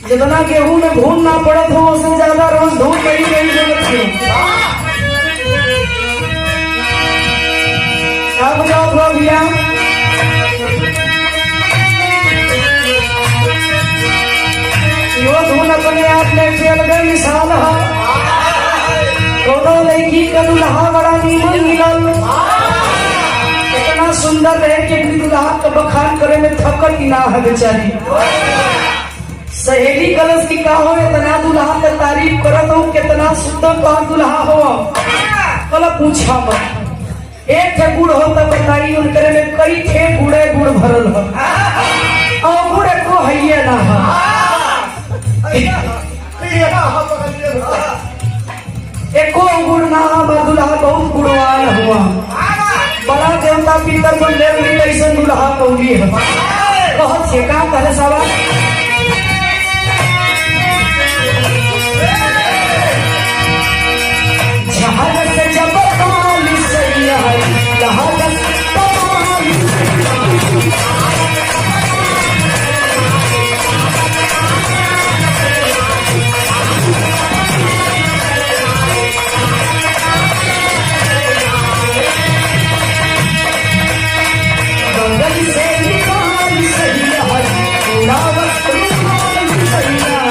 जितना गेहूं में घून ना पड़त हो उससे ज्यादा रोज धूप पड़ी गई जरूरत है। क्या बुझाओ भैया? यो धून अपने आप में खेल गई मिसाल है। दोनों लड़की का दुल्हा बड़ा नीमन मिलल, इतना सुंदर रहे कि दुल्हा का बखान करे में थकत ना है बेचारी। सहेली कलश की का हो इतना दुल्हा का तारीफ करत हो कितना सुंदर तो दुल्हा हो। कल पूछा मत एक ठे गुड़ हो तो बताई उनकरे में कई ठे गुड़े गुड़ भरल हो और गुड़ को है ना एको गुड़ ना दुल्हा बहुत गुणवान हुआ। बड़ा देवता पितर को ले ली ऐसा दुल्हा कौली है। बहुत से का करे सवाल जहाज से जब कमाली सही है जहाज कमाली गंगल से निकाल सही है उड़ावत रुमाल सही है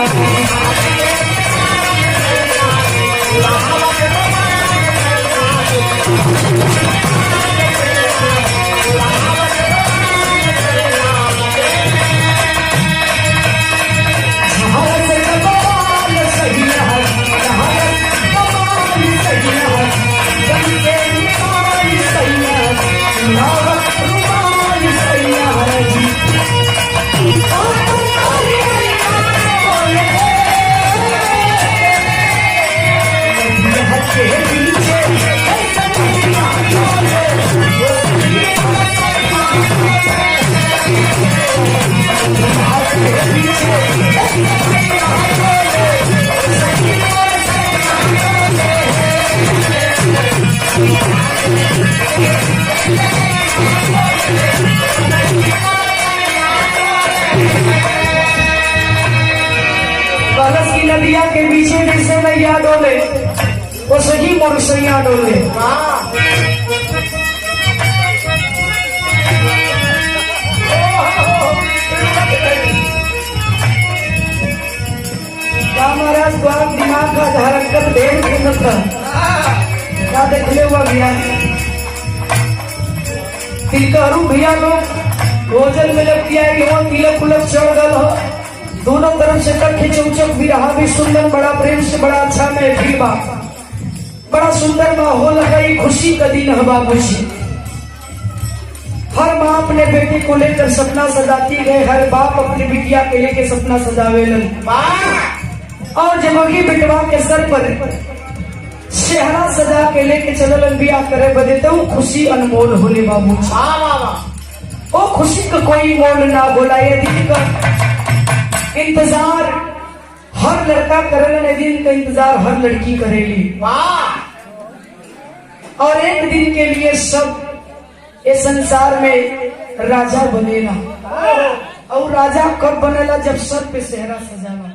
कलश की नदिया के पीछे जैसे नैया डोले वो सही मरुसैया डोले। क्या महाराज तो आप दिमाग का हरकत ढेर कीमत का क्या देखले हुआ भैया तिलकहरू भैया लोग भोजन में लग दिया तिलक उलक चढ़ गल हो। दोनों तरफ से कट्ठे चौचक भी रहा भी सुंदर बड़ा प्रेम से बड़ा अच्छा महफिल बा। बड़ा सुंदर माहौल है खुशी का दिन है बाबूजी। हर माँ अपने बेटे को लेकर सपना सजाती है हर बाप अपने बिटिया के लेके सपना सजावेलन। और जमगी बिटवा के सर पर सेहरा सजा के लेके चललन बिया करे बदे तो खुशी अनमोल होले बाबूजी। ओ खुशी का कोई मोल ना बोला ये दिन का इंतजार हर लड़का करेगा दिन का इंतजार हर लड़की करेगी। और एक दिन के लिए सब इस संसार में राजा बनेगा। और राजा कब बनेला जब सर पे सेहरा सजाना।